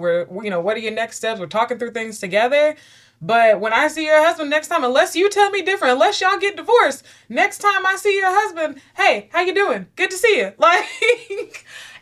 What are your next steps? We're talking through things together. But when I see your husband next time, unless you tell me different, unless y'all get divorced, next time I see your husband, hey, how you doing? Good to see you. Like,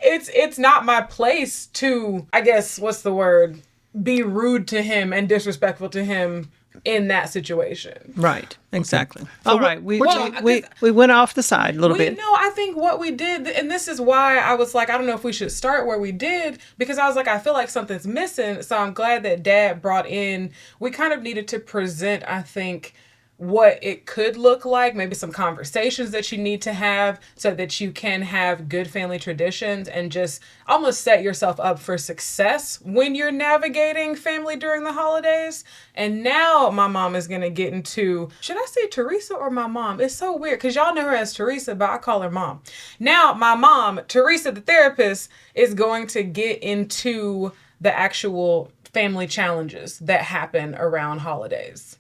it's not my place to, I guess, what's the word? Be rude to him and disrespectful to him in that situation. Right. Exactly. Okay. All right. We went off the side a little bit. No, I think what we did, and this is why I was like, I don't know if we should start where we did, because I was like, I feel like something's missing. So I'm glad that Dad brought in, we kind of needed to present, I think, what it could look like, maybe some conversations that you need to have so that you can have good family traditions and just almost set yourself up for success when you're navigating family during the holidays. And now my mom is going to get into, should I say Teresa or my mom? It's so weird because y'all know her as Teresa, but I call her mom. Now my mom, Teresa the therapist, is going to get into the actual family challenges that happen around holidays.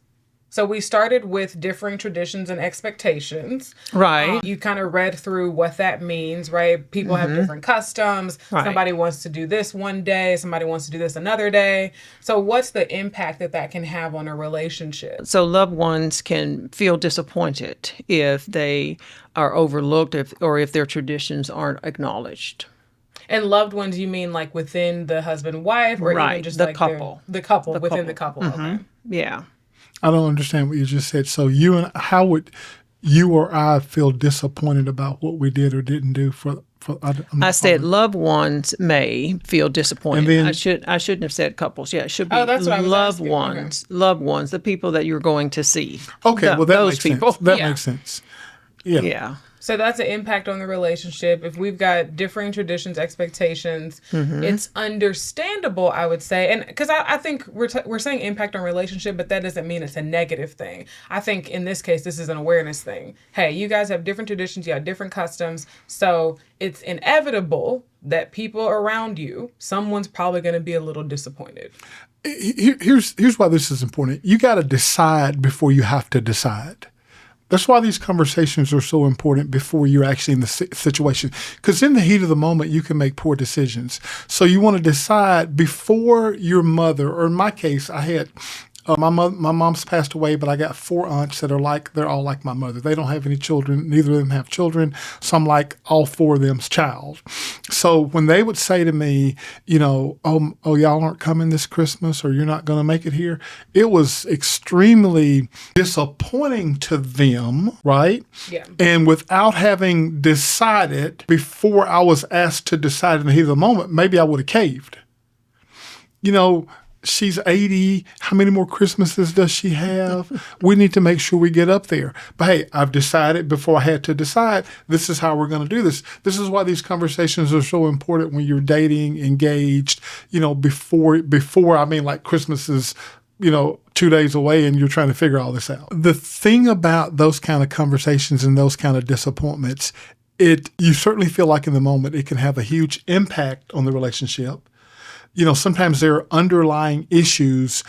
So we started with differing traditions and expectations. Right. You kind of read through what that means, right? People have different customs. Right. Somebody wants to do this one day. Somebody wants to do this another day. So what's the impact that can have on a relationship? So loved ones can feel disappointed if they are overlooked or if their traditions aren't acknowledged. And loved ones, you mean like within the husband, wife, or right. even just the like couple. The couple within the couple. Okay. Yeah. I don't understand what you just said. So how would you or I feel disappointed about what we did or didn't do for I said loved ones may feel disappointed. And then, I shouldn't have said couples. Yeah, it should be that's what I was loved asking. ones. Okay. Loved ones, the people that you're going to see. Okay, well that those makes people. sense. That makes sense. Yeah. Yeah. So that's an impact on the relationship. If we've got differing traditions, expectations, it's understandable, I would say. And because I think we're saying impact on relationship, but that doesn't mean it's a negative thing. I think in this case, this is an awareness thing. Hey, you guys have different traditions, you have different customs. So it's inevitable that people around you, someone's probably going to be a little disappointed. Here's why this is important. You got to decide before you have to decide. That's why these conversations are so important before you're actually in the situation. Because in the heat of the moment, you can make poor decisions. So you want to decide before your mother, or in my case, I had my mom's passed away, but I got 4 aunts that they're all like my mother. They don't have any children. Neither of them have children. So I'm like all 4 of them's child. So when they would say to me, oh, y'all aren't coming this Christmas, or you're not going to make it here, it was extremely disappointing to them, right? Yeah. And without having decided before I was asked to decide in the heat of the moment, maybe I would have caved. She's 80. How many more Christmases does she have? We need to make sure we get up there. But hey, I've decided before I had to decide, this is how we're going to do this. This is why these conversations are so important when you're dating, engaged, before, I mean, like Christmas is, 2 days away and you're trying to figure all this out. The thing about those kind of conversations and those kind of disappointments, you certainly feel like in the moment it can have a huge impact on the relationship. Sometimes there are underlying issues.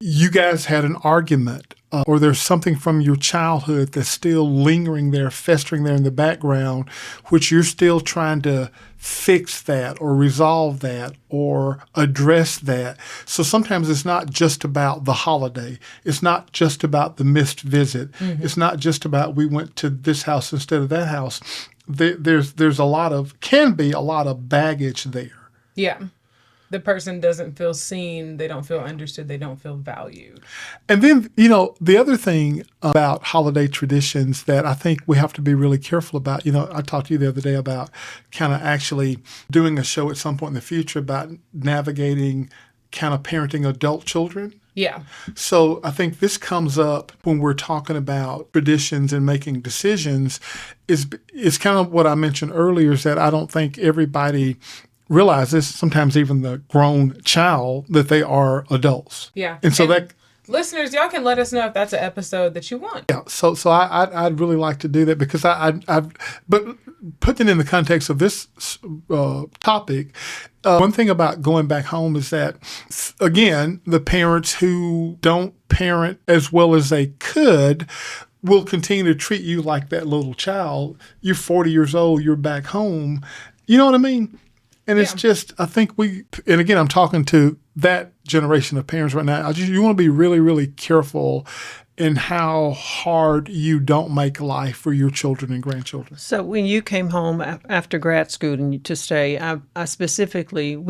You guys had an argument, or there's something from your childhood that's still lingering there, festering there in the background, which you're still trying to fix that or resolve that or address that. So sometimes it's not just about the holiday. It's not just about the missed visit. Mm-hmm. It's not just about we went to this house instead of that house. There's can be a lot of baggage there. Yeah. The person doesn't feel seen, they don't feel understood, they don't feel valued. And then, the other thing about holiday traditions that I think we have to be really careful about, I talked to you the other day about kind of actually doing a show at some point in the future about navigating kind of parenting adult children. Yeah. So I think this comes up when we're talking about traditions and making decisions is kind of what I mentioned earlier, is that I don't think everybody realizes, sometimes even the grown child, that they are adults. Yeah. And so that listeners, y'all can let us know if that's an episode that you want. Yeah. So I'd really like to do that, because but putting it in the context of this topic, one thing about going back home is that, again, the parents who don't parent as well as they could will continue to treat you like that little child. You're 40 years old, you're back home. You know what I mean? And it's just, I think and again, I'm talking to that generation of parents right now. You want to be really, really careful in how hard you don't make life for your children and grandchildren. So when you came home after grad school and to stay, I specifically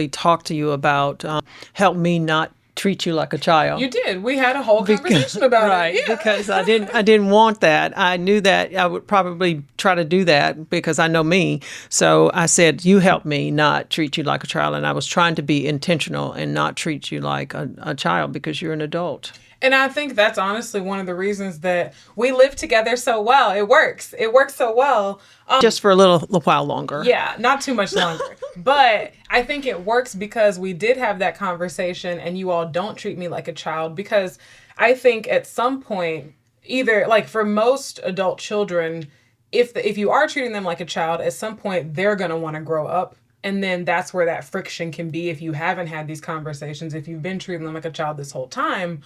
talked to you about help me not treat you like a child. You did. We had a whole conversation about right, it. Yeah. Because I didn't want that. I knew that I would probably try to do that because I know me. So I said, you help me not treat you like a child. And I was trying to be intentional and not treat you like a child because you're an adult. And I think that's honestly one of the reasons that we live together so well. It works. It works so well. Just for a little while longer. Yeah, not too much longer. But I think it works because we did have that conversation and you all don't treat me like a child. Because I think at some point, either like for most adult children, if you are treating them like a child, at some point they're going to want to grow up. And then that's where that friction can be if you haven't had these conversations, if you've been treating them like a child this whole time.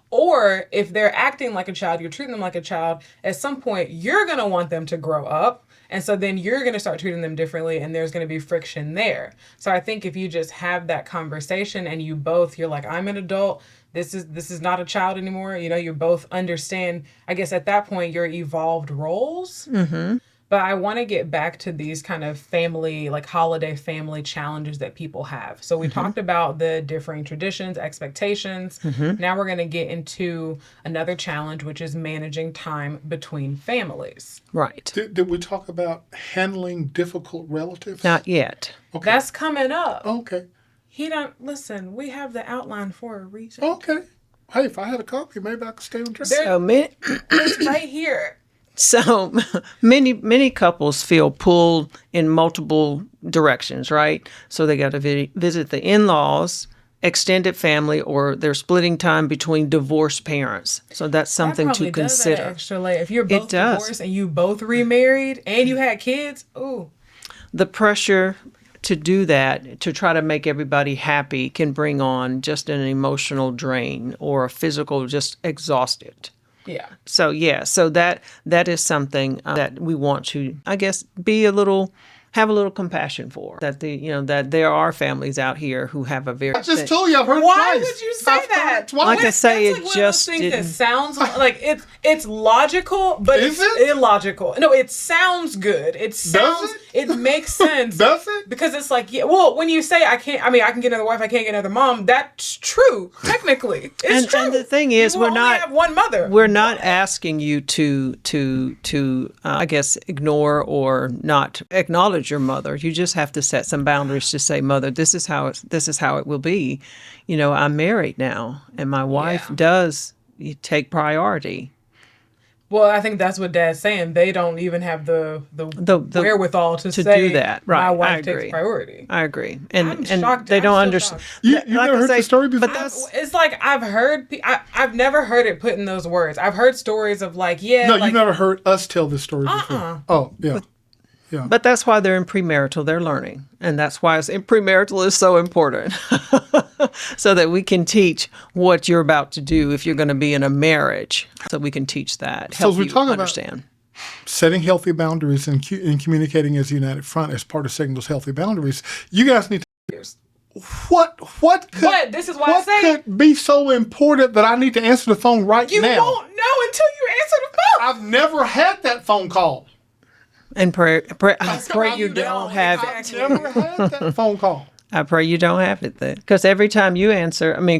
Or if they're acting like a child, you're treating them like a child, at some point you're going to want them to grow up. And so then you're going to start treating them differently and there's going to be friction there. So I think if you just have that conversation and you're like, I'm an adult, this is not a child anymore. You both understand, I guess at that point, your evolved roles. Mm-hmm. But I want to get back to these kind of family, like holiday family challenges that people have. So we talked about the differing traditions, expectations. Mm-hmm. Now we're going to get into another challenge, which is managing time between families. Right. Did we talk about handling difficult relatives? Not yet. Okay. That's coming up. Okay. Listen, we have the outline for a reason. Okay. Hey, if I had a copy, maybe I could stay on track. It's right here. So many couples feel pulled in multiple directions, right? So they got to visit the in-laws, extended family, or they're splitting time between divorced parents. So that's something to consider. Does extra layer. If you're both divorced and you both remarried and you had kids, ooh. The pressure to do that, to try to make everybody happy, can bring on just an emotional drain or a physical just exhausted. Yeah. So that is something that we want to, I guess, have a little compassion for. That that there are families out here who have a very. I just told you, I've heard Why twice. would you say that? Like I say, that's it like just one of those things didn't. that sounds like it's logical, but Is it's it? illogical. No, it sounds good. It makes sense. Does it? Because it's like, yeah, well, when you say I can get another wife, I can't get another mom, that's true. Technically, it's true. And the thing is, you we're only not have one mother. We're not asking you to I guess ignore or not acknowledge your mother. You just have to set some boundaries to say, Mother, this is how it will be. I'm married now, and my wife does take priority. Well, I think that's what Dad's saying. They don't even have the wherewithal to say do that. Right. My wife I agree. takes priority. I agree. I'm And shocked. they I'm don't still understand. shocked. You've never heard the story before? But that's It's like I've heard. I've never heard it put in those words. I've heard stories of like, yeah. No, like, you've never heard us tell this story before. Oh, yeah. But that's why they're in premarital. They're learning. And that's why premarital is so important. So that we can teach what you're about to do if you're going to be in a marriage. So we can teach that. So as we talk understand. about setting healthy boundaries and communicating as a united front as part of setting those healthy boundaries, you guys need to... What This is why I say could be so important that I need to answer the phone right you now? won't know until you answer the phone. I've never had that phone call. And I pray you don't have it. I've never had that phone call. I pray you don't have it then. Because every time you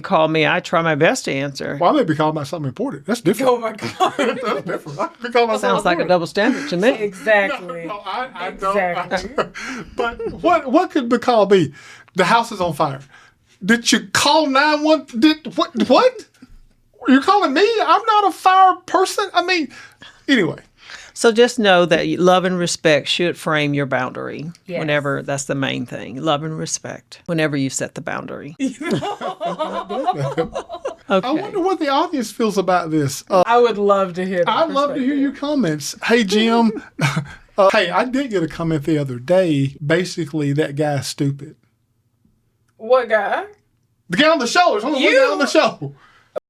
call me, I try my best to answer. Well, I may be called about something important. That's different. Oh my God. That's different. I could be called about Sounds like a double standard to me. Exactly. No, I Exactly. don't. But what could the call be? The house is on fire. Did you call 911? What? You're calling me? I'm not a fire person. Anyway. So just know that love and respect should frame your boundary. Yes. Whenever, that's the main thing. Love and respect whenever you set the boundary. Okay. I wonder what the audience feels about this. I would love to hear that. I'd love to hear your comments. Hey, Jim. Hey, I did get a comment the other day. Basically, that guy's stupid. What guy? The guy on the show. There's only one guy on the show.